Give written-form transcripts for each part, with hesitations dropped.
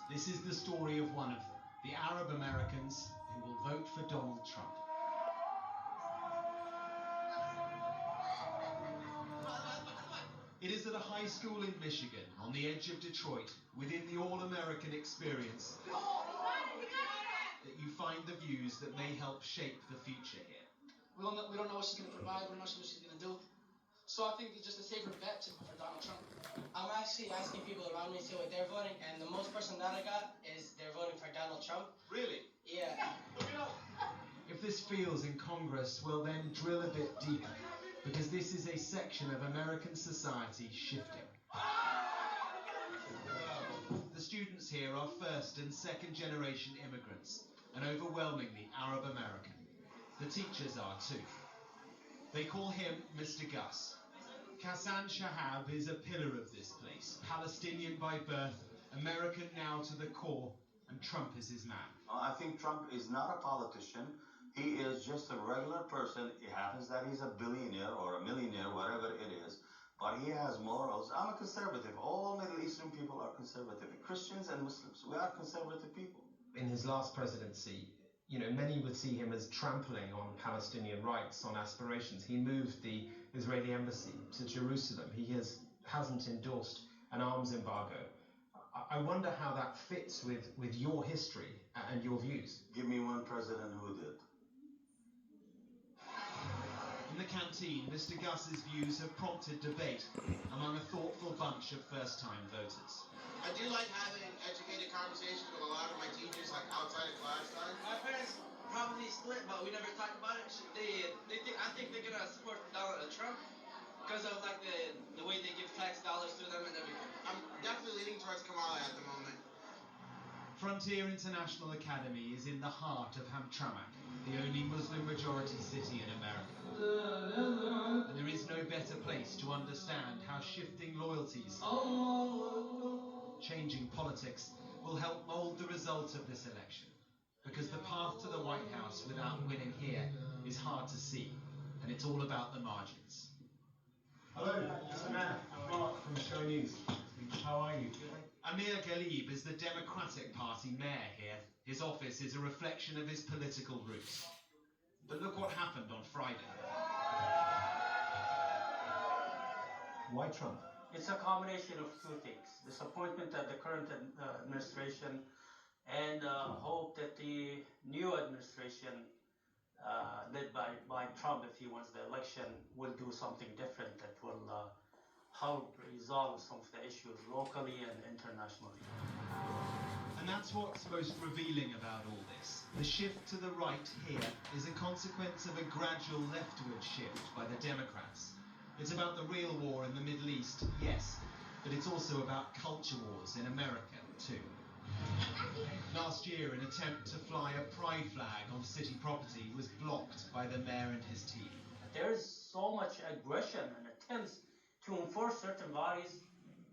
This is the story of one of them, the Arab Americans who will vote for Donald Trump. It is at a high school in Michigan, on the edge of Detroit, within the all-American experience, that you find the views that may help shape the future here. We don't know what she's going to provide. We don't know what she's going to do. So I think it's just a safer bet to vote for Donald Trump. I'm actually asking people around me to see what they're voting, and the most person that I got is they're voting for Donald Trump. Really? Yeah. Look it up. If this feels in Congress, well then drill a bit deeper, because this is a section of American society shifting. The students here are first and second generation immigrants, and overwhelmingly Arab American. The teachers are too. They call him Mr. Gus. Hassan Shahab is a pillar of this place, Palestinian by birth, American now to the core, and Trump is his man. I think Trump is not a politician. He is just a regular person. It happens that he's a billionaire or a millionaire, whatever it is, but he has morals. I'm a conservative. All Middle Eastern people are conservative. Christians and Muslims, we are conservative people. In his last presidency, many would see him as trampling on Palestinian rights, on aspirations. He moved the Israeli embassy to Jerusalem. He hasn't endorsed an arms embargo. I wonder how that fits with your history and your views. Give me one president who did. In the canteen, Mr. Gus's views have prompted debate among a thoughtful bunch of first-time voters. I do like having educated conversations with a lot of my teachers, like outside of class time. My parents probably split, but we never talked about it. I think they're gonna support Donald Trump because of like the way they give tax dollars to them and everything. I'm definitely leaning towards Kamala at the moment. Frontier International Academy is in the heart of Hamtramck, the only Muslim-majority city in America. And there is no better place to understand how shifting loyalties, changing politics, will help mold the result of this election. Because the path to the White House without winning here is hard to see, and it's all about the margins. Hello, Mr. Mayor. I'm Mark from Sky News. How are you? Amir Ghalib is the Democratic Party mayor here. His office is a reflection of his political roots. But look what happened on Friday. Why Trump? It's a combination of two things. Disappointment at the current administration and hope that the new administration led by Trump, if he wins the election, will do something different that will help resolve some of the issues locally and internationally. And that's what's most revealing about all this. The shift to the right here is a consequence of a gradual leftward shift by the Democrats. It's about the real war in the Middle East, yes, but it's also about culture wars in America, too. Last year, an attempt to fly a pride flag on city property was blocked by the mayor and his team. There is so much aggression and attempts to enforce certain values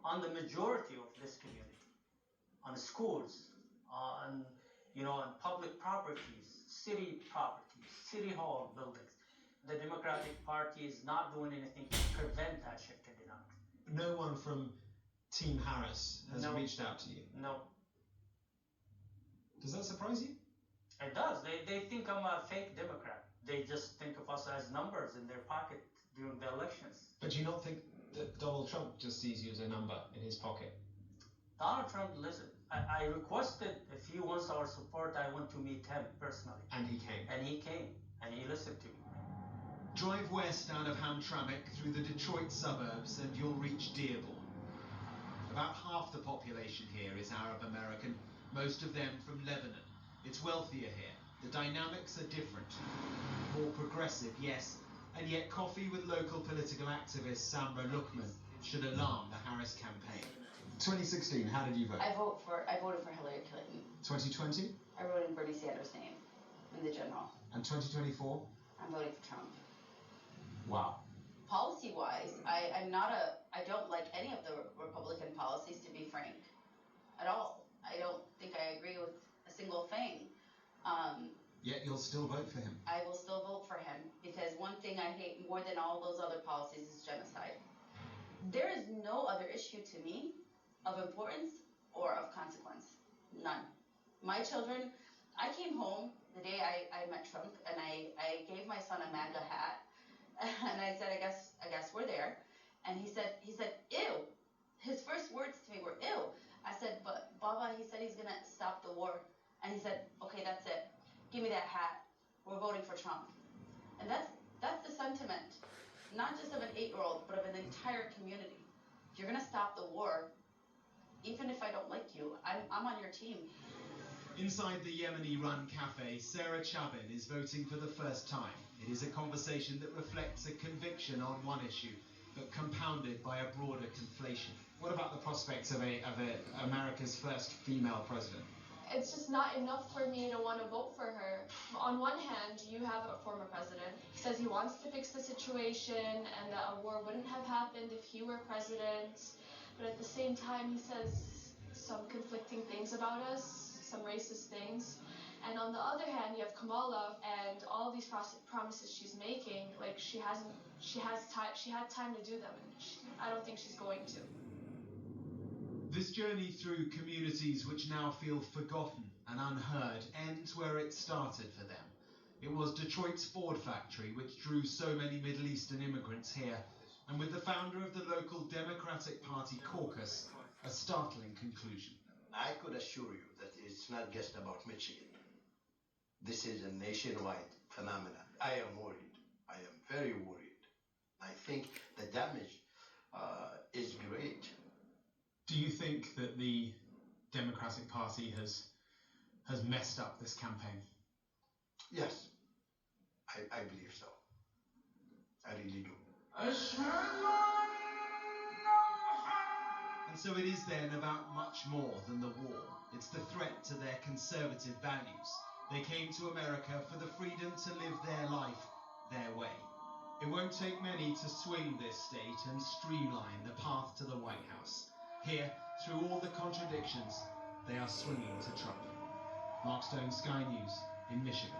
on the majority of this community, on schools, on public properties, city hall buildings. The Democratic Party is not doing anything to prevent that shift in dynamics. No one from Team Harris has reached out to you? No. Does that surprise you? It does. They think I'm a fake Democrat. They just think of us as numbers in their pocket during the elections. But do you not think that Donald Trump just sees you as a number in his pocket? Donald Trump, listen, I requested if he wants our support, I want to meet him personally. And he came. And he came. And he listened to me. Drive west out of Hamtramck through the Detroit suburbs and you'll reach Dearborn. About half the population here is Arab American, most of them from Lebanon. It's wealthier here. The dynamics are different. More progressive, yes, and yet coffee with local political activist Samra Luqman should alarm the Harris campaign. 2016, how did you vote? I voted for Hillary Clinton. 2020? I wrote in Bernie Sanders' name in the general. And 2024? I'm voting for Trump. Wow. Policy-wise, I don't like any of the Republican policies, to be frank, at all. I don't think I agree with a single thing. Yet you'll still vote for him. I will still vote for him because one thing I hate more than all those other policies is genocide. There is no other issue to me of importance or of consequence My children, I came home the day I met Trump, and I gave my son a MAGA hat, and I said, I guess we're there. And he said, ew. His first words to me were, ew. I said, but Baba, he said he's gonna stop the war. And he said, okay, that's it. Give me that hat. We're voting for Trump. And that's the sentiment, not just of an 8-year-old, but of an entire community. If you're gonna stop the war, even if I don't like you, I'm on your team. Inside the Yemeni-run cafe, Sarah Chabin is voting for the first time. It is a conversation that reflects a conviction on one issue, but compounded by a broader conflation. What about the prospects of America's first female president? It's just not enough for me to want to vote for her. On one hand, you have a former president. He says he wants to fix the situation and that a war wouldn't have happened if he were president. But at the same time, he says some conflicting things about us, some racist things. And on the other hand, you have Kamala and all these promises she's making. Like she had time to do them, and I don't think she's going to. This journey through communities which now feel forgotten and unheard ends where it started for them. It was Detroit's Ford factory which drew so many Middle Eastern immigrants here, and with the founder of the local Democratic Party caucus, a startling conclusion. I could assure you that it's not just about Michigan. This is a nationwide phenomenon. I am worried. I am very worried. I think the damage is great. Do you think that the Democratic Party has messed up this campaign? Yes, I believe so. I really do. And so it is then about much more than the war. It's the threat to their conservative values. They came to America for the freedom to live their life their way. It won't take many to swing this state and streamline the path to the White House. Here, through all the contradictions, they are swinging to Trump. Mark Stone, Sky News, in Michigan.